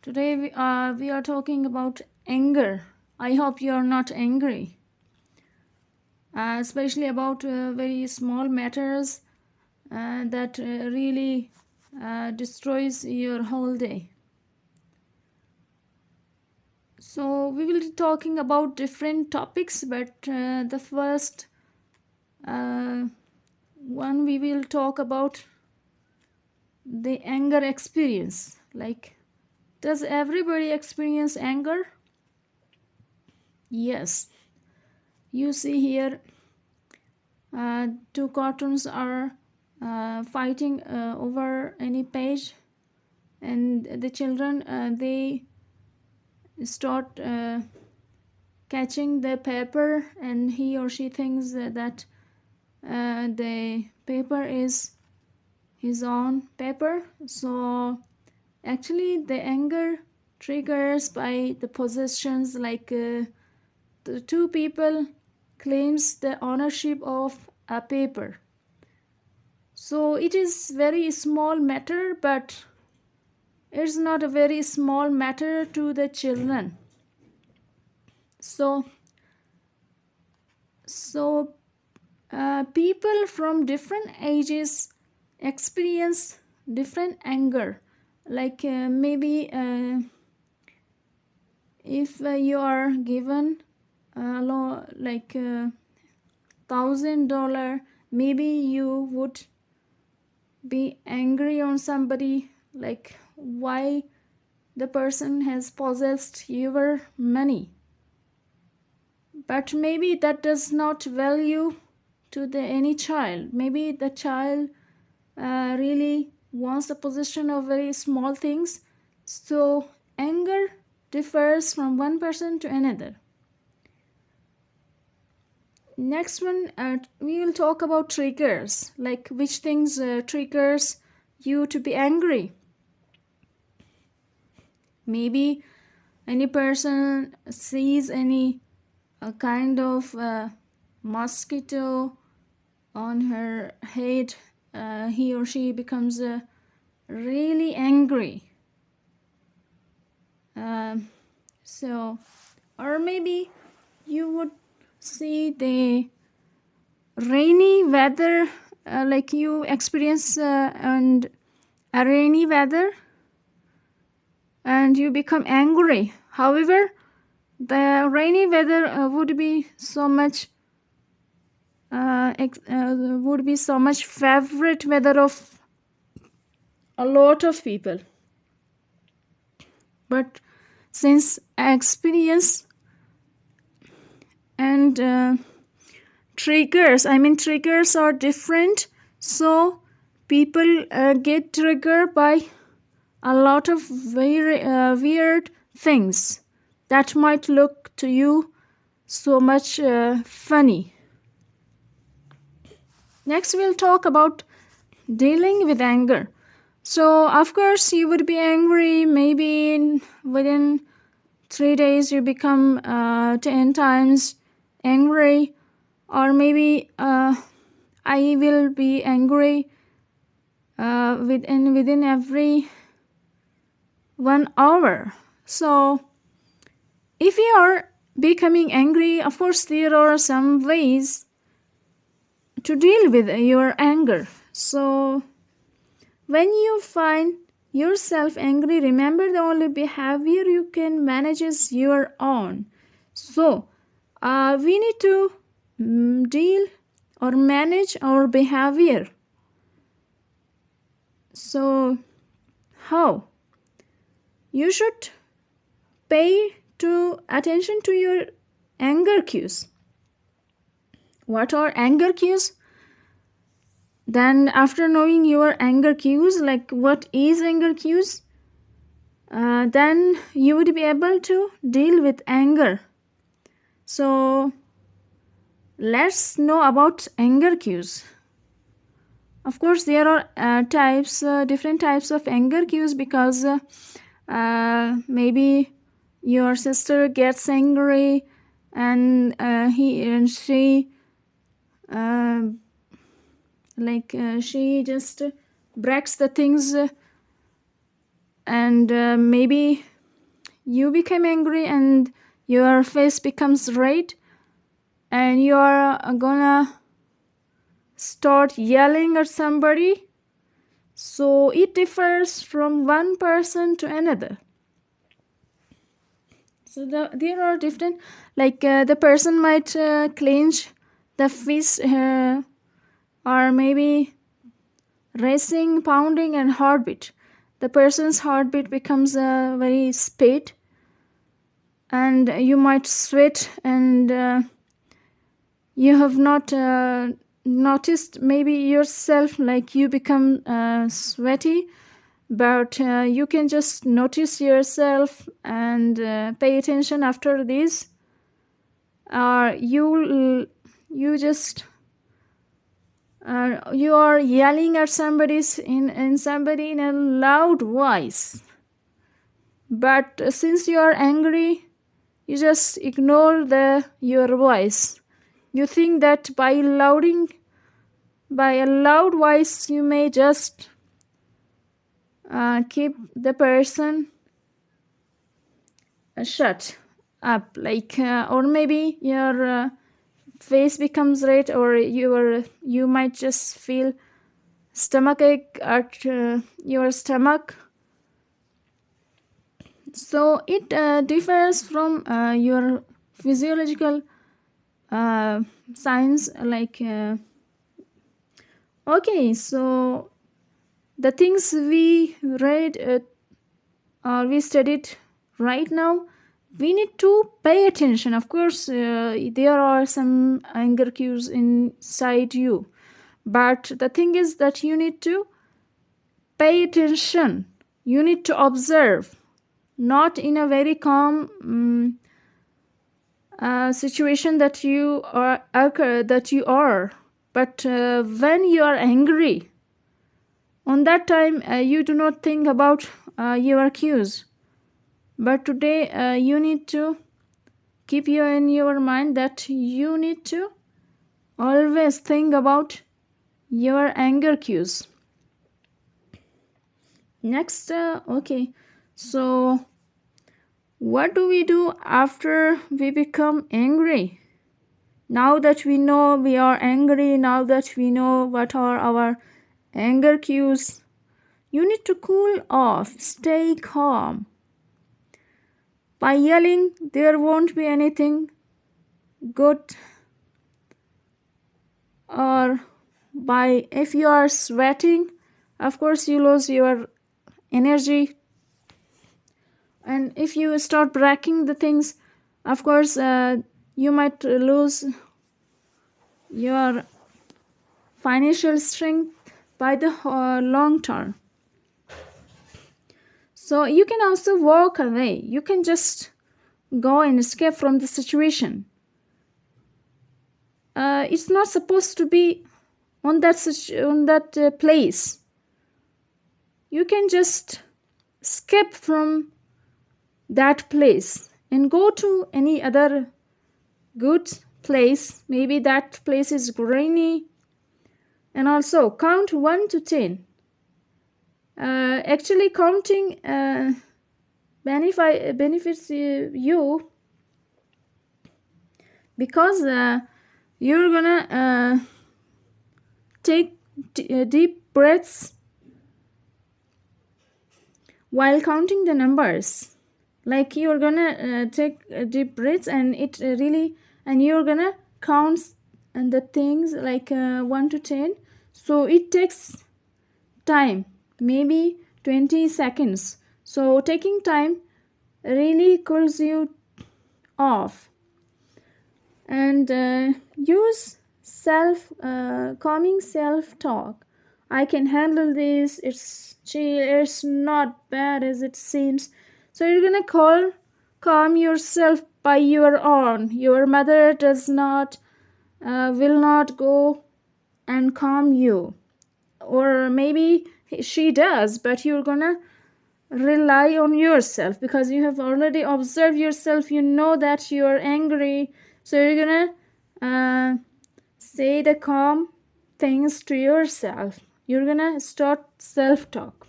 Today we are talking about anger. I hope you are not angry, especially about very small matters that really destroys your whole day. So we will be talking about different topics, but the first uh, one we will talk about the anger experience. Like, does everybody experience anger? Yes. You see here two cartoons are fighting over any page, and the children they start catching the paper, and he or she thinks that the paper is his own paper. So actually the anger triggers by the possessions, like the two people claims the ownership of a paper. So it is very small matter, but it's not a very small matter to the children. So people from different ages experience different anger. Like maybe if you are given like $1,000, maybe you would be angry on somebody, like why the person has possessed your money. But maybe that does not value to the any child. Maybe the child really wants the possession of very small things. So anger differs from one person to another. Next one, we will talk about triggers, like which things triggers you to be angry. Maybe any person sees any kind of mosquito on her head, he or she becomes really angry. So, or maybe you would see the rainy weather, like you experience and a rainy weather, and you become angry. However, the rainy weather would be so much favorite weather of a lot of people. But since experience and triggers are different, so people get triggered by a lot of very weird things that might look to you so much funny. Next, we'll talk about dealing with anger. So, of course, you would be angry. Maybe within 3 days, you become 10 times angry, or maybe I will be angry within every 1 hour. So, if you are becoming angry, of course, there are some ways to deal with your anger. So, when you find yourself angry, remember the only behavior you can manage is your own. So, we need to deal or manage our behavior. So, how? You should pay attention to your anger cues. What are anger cues? Then, after knowing your anger cues, like what is anger cues, then you would be able to deal with anger. So, let's know about anger cues. Of course, there are different types of anger cues, because maybe your sister gets angry and he and she she just breaks the things, and maybe you become angry and your face becomes red and you are gonna start yelling at somebody. So it differs from one person to another. So there are different, like the person might clench the fist or maybe racing, pounding, and heartbeat. The person's heartbeat becomes very speed, and you might sweat, and you have not noticed maybe yourself, like you become sweaty, but you can just notice yourself and pay attention after this. Or you just you are yelling at somebody in a loud voice, but since you are angry, you just ignore your voice. You think that by a loud voice you may just keep the person shut up, like or maybe your face becomes red, or you might just feel stomachache at your stomach. So it differs from your physiological signs, like okay, so the things we read or we studied right now, we need to pay attention. Of course, there are some anger cues inside you, but the thing is that you need to pay attention. You need to observe, not in a very calm situation that you are, but when you are angry, on that time you do not think about your cues. But today you need to keep in your mind that you need to always think about your anger cues. Next, okay, so what do we do after we become angry? Now that we know we are angry, now that we know what are our anger cues, you need to cool off, stay calm. By yelling, there won't be anything good. Or by if you are sweating, of course you lose your energy. And if you start breaking the things, of course you might lose your financial strength by the long term. So you can also walk away. You can just go and escape from the situation. It's not supposed to be on that place. You can just escape from that place and go to any other good place. Maybe that place is rainy. And also count 1 to 10. Actually counting benefits you, because you're gonna take deep breaths while counting the numbers. Like you're gonna take deep breaths, and you're gonna count and the things like 1 to 10. So it takes time, maybe 20 seconds. So taking time really cools you off. And use calming self-talk. I can handle this, it's chill, it's not bad as it seems. So you're gonna calm yourself by your own. Your mother will not go and calm you, or maybe she does, but you're gonna rely on yourself because you have already observed yourself. You know that you're angry, so you're gonna say the calm things to yourself. You're gonna start self-talk.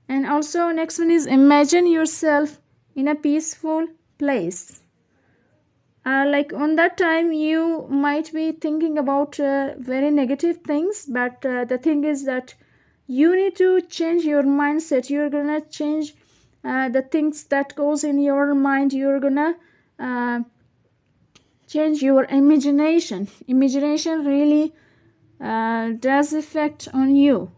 And also next one is imagine yourself in a peaceful place. Like on that time you might be thinking about very negative things, but the thing is that you need to change your mindset. You're gonna change the things that goes in your mind. You're gonna uh, change your imagination. Imagination really does affect on you.